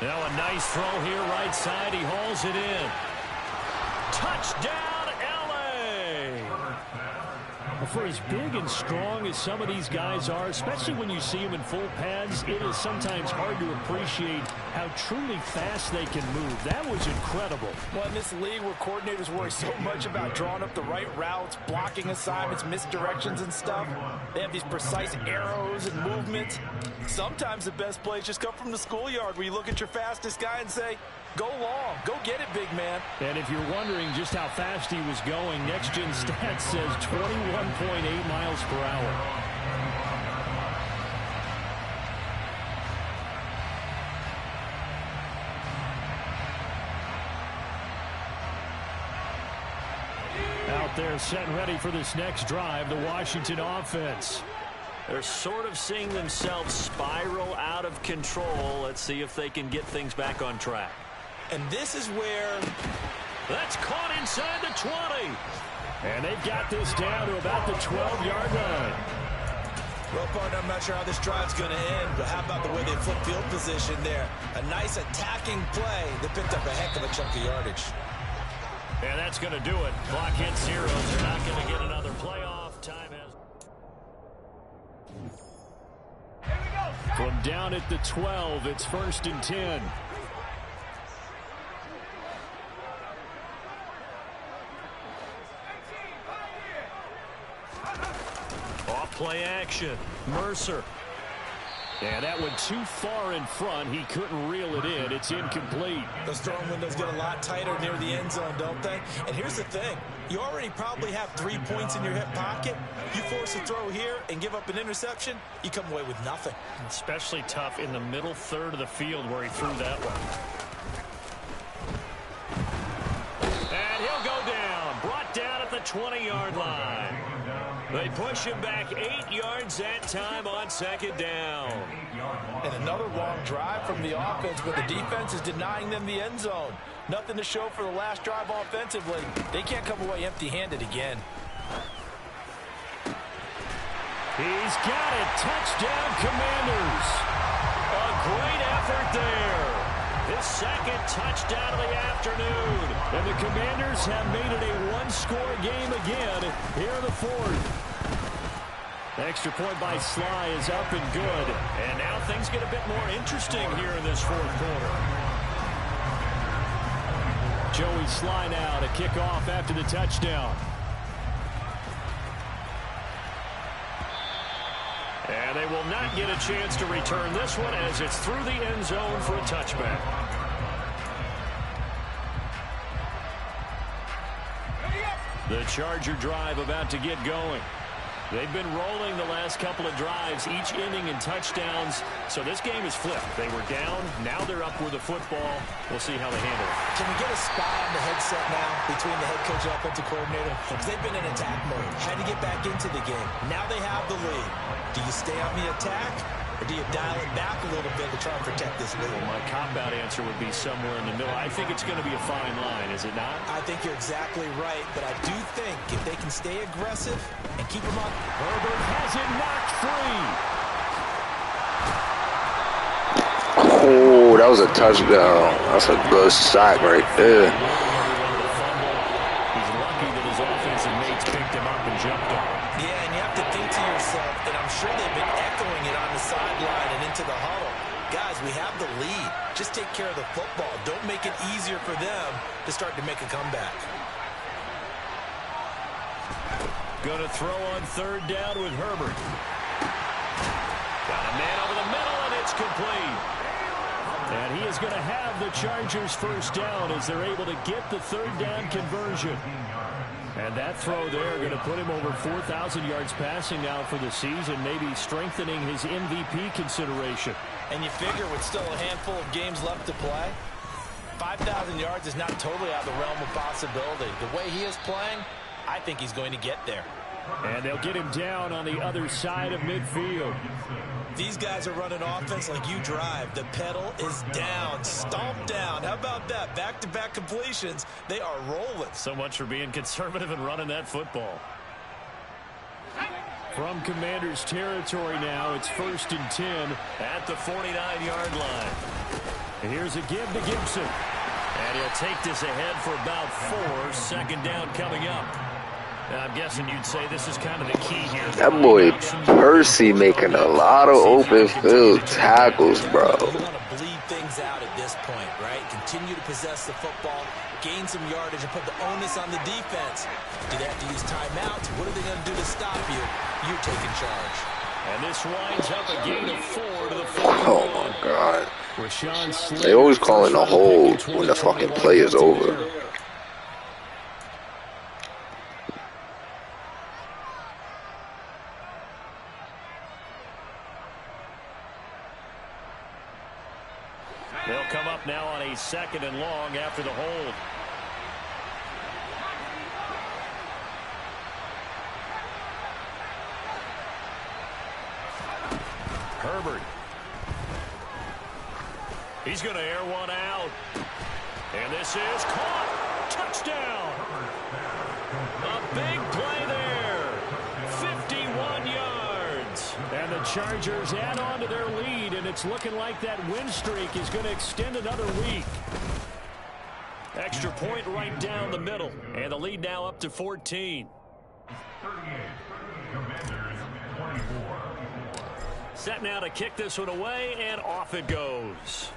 Now a nice throw here, right side. He hauls it in. Touchdown, L.A. For as big and strong as some of these guys are, especially when you see them in full pads, it is sometimes hard to appreciate how truly fast they can move. That was incredible. Well, in this league where coordinators worry so much about drawing up the right routes, blocking assignments, misdirections and stuff, they have these precise arrows and movements. Sometimes the best plays just come from the schoolyard where you look at your fastest guy and say, go long, go get it, big man. And if you're wondering just how fast he was going, Next Gen Stats says 21.8 miles per hour. Out there set and ready for this next drive, the Washington offense. They're sort of seeing themselves spiral out of control. Let's see if they can get things back on track. And this is where... That's caught inside the 20. And they've got this down to about the 12-yard line. Well, partner, I'm not sure how this drive's going to end, but how about the way they flip field position there? A nice attacking play that picked up a heck of a chunk of yardage. And that's going to do it. Clock hits 0. They're not going to get another playoff. Time has... From down at the 12, it's 1st and 10. Off-play action. Mercer. And that went too far in front. He couldn't reel it in. It's incomplete. Those throwing windows get a lot tighter near the end zone, don't they? And here's the thing. You already probably have 3 points in your hip pocket. You force a throw here and give up an interception, you come away with nothing. Especially tough in the middle third of the field where he threw that one. And he'll go down. Brought down at the 20-yard line. They push him back 8 yards that time on second down. And another long drive from the offense, but the defense is denying them the end zone. Nothing to show for the last drive offensively. They can't come away empty-handed again. He's got it. Touchdown, Commanders. A great effort there. His second touchdown of the afternoon. And the Commanders have made it a one-score game again here in the fourth. Extra point by Sly is up and good. And now things get a bit more interesting here in this fourth quarter. Joey Sly now to kick off after the touchdown. And they will not get a chance to return this one as it's through the end zone for a touchback. The Charger drive about to get going. They've been rolling the last couple of drives, each inning in touchdowns. So this game is flipped. They were down. Now they're up with the football. We'll see how they handle it. Can we get a spy on the headset now between the head coach and offensive coordinator? Because they've been in attack mode. Had to get back into the game. Now they have the lead. Do you stay on the attack Or do you dial it back a little bit to try and protect this lead? Well, my cop-out answer would be somewhere in the middle. I think it's going to be a fine line, is it not? I think you're exactly right, but I do think if they can stay aggressive and keep them up. Herbert has it knocked free. Oh, that was a touchdown. That's a good sack right there. He's lucky that his offensive mates picked him up and jumped on him. Yeah, and you have to think to yourself, and I'm sure they've been echoing it on the sideline and into the huddle. Guys, we have the lead. Just take care of the football. Don't make it easier for them to start to make a comeback. Going to throw on third down with Herbert. Got a man over the middle, and it's complete. And he is going to have the Chargers first down as they're able to get the third down conversion. And that throw there going to put him over 4,000 yards passing now for the season, maybe strengthening his MVP consideration. And you figure with still a handful of games left to play, 5,000 yards is not totally out of the realm of possibility. The way he is playing, I think he's going to get there. And they'll get him down on the other side of midfield. These guys are running offense like you drive. The pedal is down, stomped down. How about that? Back-to-back completions. They are rolling. So much for being conservative and running that football. From Commanders territory now, it's 1st and 10 at the 49-yard line. And here's a give to Gibson. And he'll take this ahead for about 4. Second down coming up. I'm guessing you'd say this is kind of the key here. That boy Percy making a lot of open field tackles, bro. You want to bleed things out at this point, right? Continue to possess the football, gain some yardage, and put the onus on the defense. Do they have to use timeouts? What are they going to do to stop you? You're taking charge. And this winds up a gain of 4 to the 41. Oh my God. They always calling a hold when the fucking play is over. They'll come up now on a 2nd and long after the hold. Herbert. He's going to air one out. And this is caught. Touchdown. A big play there. 51 yards. And the Chargers add on to their lead, and it's looking like that win streak is going to extend another week. Extra point right down the middle, and the lead now up to 14. Set now to kick this one away, and off it goes.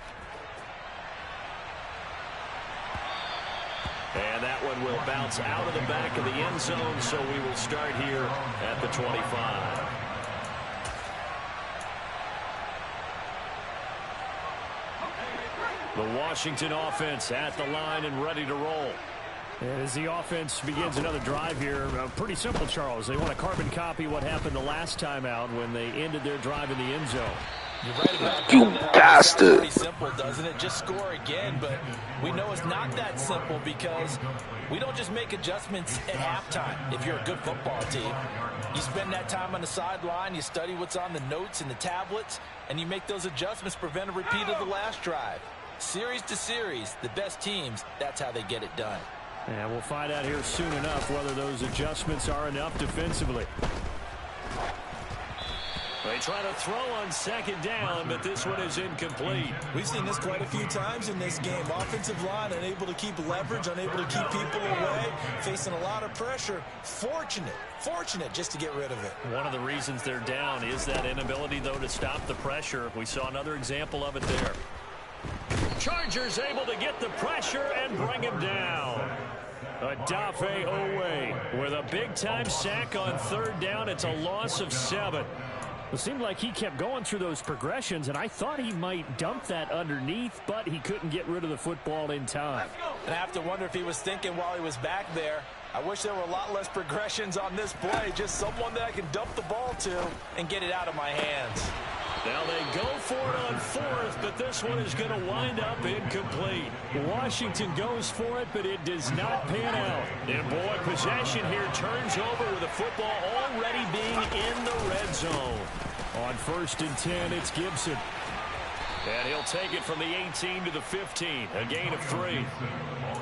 And that one will bounce out of the back of the end zone, so we will start here at the 25. The Washington offense at the line and ready to roll. And as the offense begins another drive here, pretty simple, Charles. They want to carbon copy what happened the last time out when they ended their drive in the end zone. You're right about You that. bastard. Pretty simple, doesn't it? Just score again, but we know it's not that simple because we don't just make adjustments at halftime. If you're a good football team, you spend that time on the sideline, you study what's on the notes and the tablets, and you make those adjustments, prevent a repeat of the last drive. Series to series, the best teams, that's how they get it done. And we'll find out here soon enough whether those adjustments are enough defensively. They try to throw on 2nd down, but this one is incomplete. We've seen this quite a few times in this game. Offensive line unable to keep leverage, unable to keep people away, facing a lot of pressure. Fortunate just to get rid of it. One of the reasons they're down is that inability, though, to stop the pressure. We saw another example of it there. Chargers able to get the pressure and bring him down. Adafe Owe with a big-time sack on 3rd down. It's a loss of 7. It seemed like he kept going through those progressions, and I thought he might dump that underneath, but he couldn't get rid of the football in time. And I have to wonder if he was thinking while he was back there, I wish there were a lot less progressions on this play, just someone that I can dump the ball to and get it out of my hands. Now they go for it on 4th, but this one is going to wind up incomplete. Washington goes for it, but it does not pan out. And boy, possession here turns over with the football already being in the red zone. On 1st and 10, it's Gibson. And he'll take it from the 18 to the 15, a gain of 3.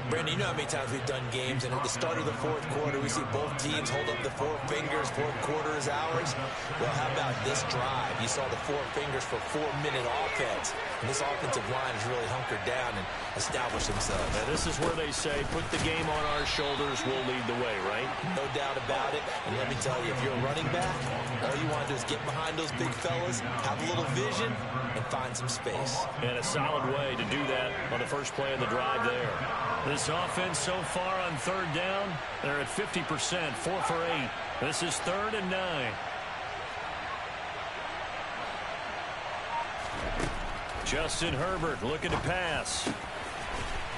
Brandon, you know how many times we've done games, and at the start of the fourth quarter, we see both teams hold up the 4 fingers, fourth quarter is ours. Well, how about this drive? You saw the 4 fingers for 4-minute offense, and this offensive line has really hunkered down and established themselves. Now, this is where they say, put the game on our shoulders, we'll lead the way, right? No doubt about it, and let me tell you, if you're a running back, all you want to do is get behind those big fellas, have a little vision, and find some space. And a solid way to do that on the first play of the drive there. This offense so far on 3rd down, they're at 50%, 4 for 8. This is 3rd and 9. Justin Herbert looking to pass.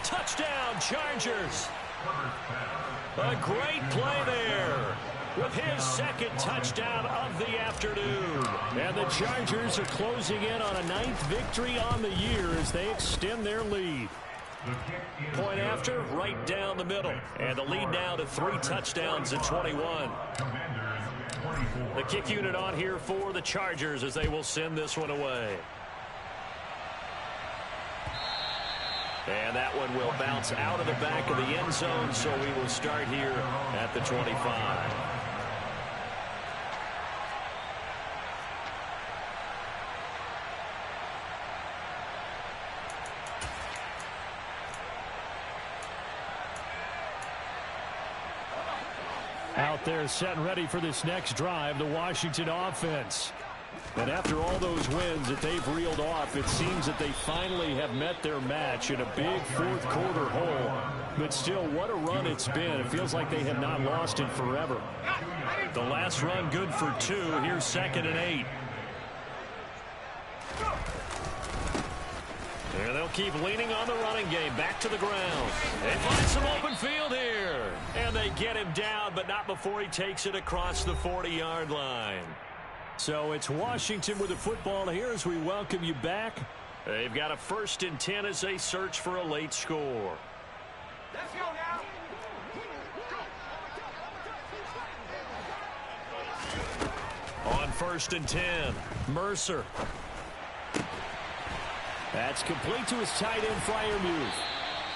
Touchdown, Chargers. A great play there with his 2nd touchdown of the afternoon. And the Chargers are closing in on a 9th victory on the year as they extend their lead. Point after, right down the middle. And the lead now to 3 touchdowns at 21. The kick unit on here for the Chargers as they will send this one away. And that one will bounce out of the back of the end zone, so we will start here at the 25. Out there set and ready for this next drive, the Washington offense. And after all those wins that they've reeled off, it seems that they finally have met their match in a big fourth quarter hole. But still, what a run it's been. It feels like they have not lost in forever. The last run good for 2. Here's 2nd and 8. And they'll keep leaning on the running game. Back to the ground. They find some open field here. And they get him down, but not before he takes it across the 40-yard line. So it's Washington with the football here as we welcome you back. They've got a 1st and 10 as they search for a late score. Let's go now. On 1st and 10, Mercer. That's complete to his tight end Freiermuth.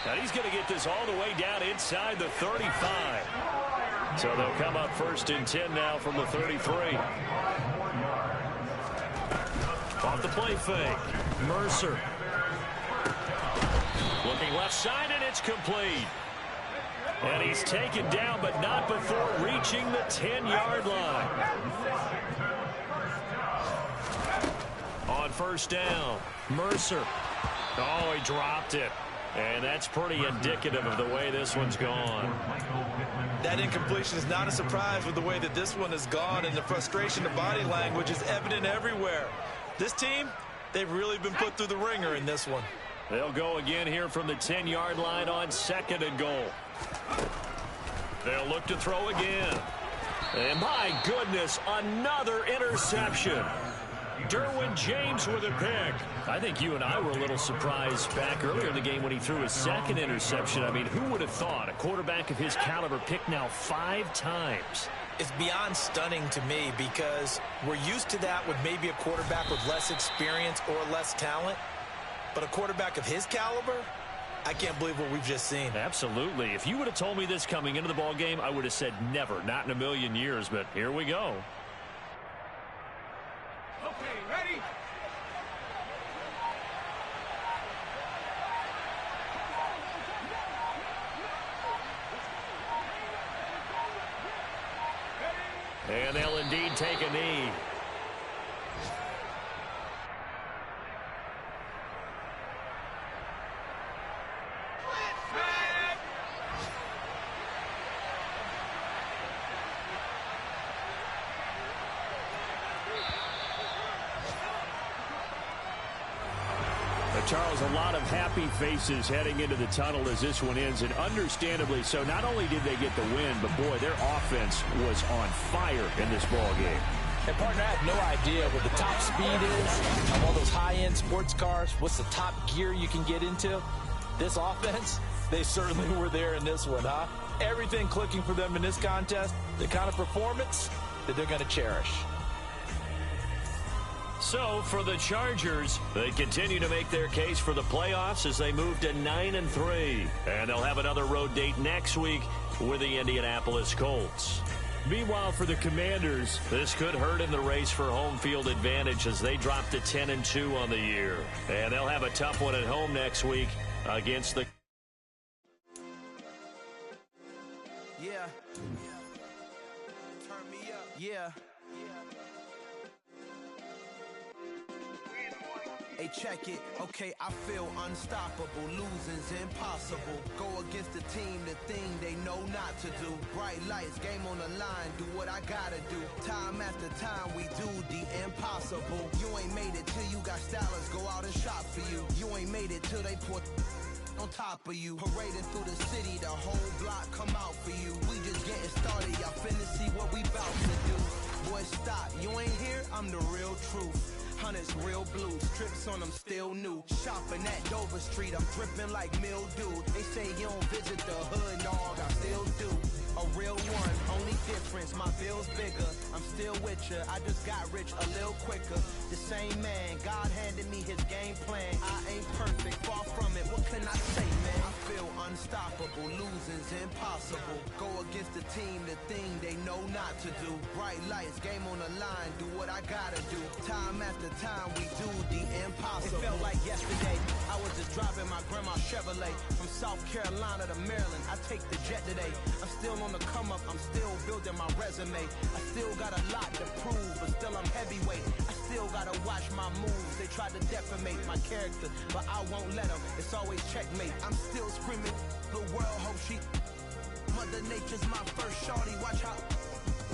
Now he's going to get this all the way down inside the 35. So they'll come up 1st and 10 now from the 33. Off the play fake. Mercer. Looking left side, and it's complete. And he's taken down, but not before reaching the 10-yard line. On 1st down, Mercer. Oh, he dropped it. And that's pretty indicative of the way this one's gone. That incompletion is not a surprise with the way that this one has gone, and the frustration, the body language is evident everywhere. This team, they've really been put through the ringer in this one. They'll go again here from the 10-yard line on 2nd and goal. They'll look to throw again. And my goodness, another interception. Derwin James with a pick. I think you and I were a little surprised back earlier in the game when he threw his 2nd interception. I mean, who would have thought a quarterback of his caliber picked now 5 times? It's beyond stunning to me because we're used to that with maybe a quarterback with less experience or less talent. But a quarterback of his caliber, I can't believe what we've just seen. Absolutely. If you would have told me this coming into the ball game, I would have said never, not in a million years. But here we go. Okay, ready? And they'll indeed take a knee. Charles, a lot of happy faces heading into the tunnel as this one ends, and understandably so. Not only did they get the win, but boy, their offense was on fire in this ball game. And partner, I have no idea what the top speed is of all those high-end sports cars. What's the top gear you can get into? This offense, they certainly were there in this one, huh? Everything clicking for them in this contest, the kind of performance that they're going to cherish. So for the Chargers, they continue to make their case for the playoffs as they move to 9-3. And they'll have another road date next week with the Indianapolis Colts. Meanwhile, for the Commanders, this could hurt in the race for home field advantage as they drop to 10-2 on the year. And they'll have a tough one at home next week against the... Yeah. Turn me up. Yeah. Hey, check it. Okay, I feel unstoppable. Losing's impossible. Go against the team, the thing they know not to do. Bright lights, game on the line. Do what I gotta do. Time after time, we do the impossible. You ain't made it till you got stylists go out and shop for you. You ain't made it till they put on top of you. Parading through the city, the whole block come out for you. We just getting started, y'all finna see what we bout to do. Boy, stop, you ain't here, I'm the real truth. Hunters, real blue, strips on them still new. Shopping at Dover Street, I'm dripping like mildew. They say you don't visit the hood, dog, I still do. A real one, only difference, my bill's bigger. I'm still with ya, I just got rich a little quicker. The same man, God handed me his game plan. I ain't perfect, far from it, what can I say, man? I feel unstoppable, losing's impossible. Go against the team, the thing they know not to do. Bright lights, game on the line, do what I gotta do. Time after time, we do the impossible. It felt like yesterday, I was just driving my grandma's Chevrolet. From South Carolina to Maryland, I take the jet today. I'm still on the come up, I'm still building my resume. I still got a lot to prove, but still I'm heavyweight. I still gotta watch my moves. They try to defamate my character, but I won't let them. It's always checkmate. I'm still screaming, the world hope she... Mother Nature's my first shorty, watch how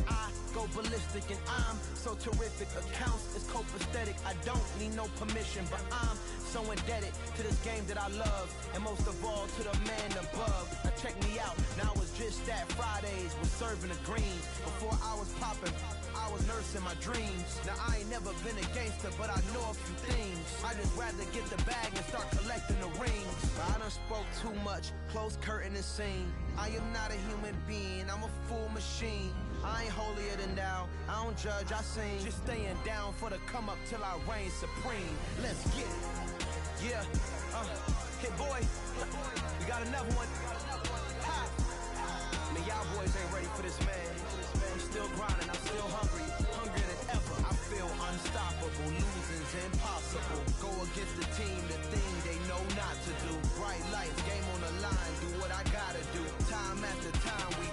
I go ballistic and I'm so terrific. Accounts is copacetic, I don't need no permission, but I'm so indebted to this game that I love, and most of all to the man above. Now check me out, now it's just that Fridays was serving the greens. Before I was popping, I was nursing my dreams. Now I ain't never been a gangster, but I know a few things. I just rather get the bag and start collecting the rings. But I done spoke too much, close curtain and scene. I am not a human being, I'm a full machine. I ain't holier than thou, I don't judge, I sing. Just staying down for the come up till I reign supreme. Let's get it. Yeah, hit boy, we got another one. Ha! Man, y'all boys ain't ready for this, man. I'm still grinding, I'm still hungry, hungrier than ever. I feel unstoppable, losing's impossible. Go against the team, the thing they know not to do. Bright lights, game on the line, do what I gotta do. Time after time, we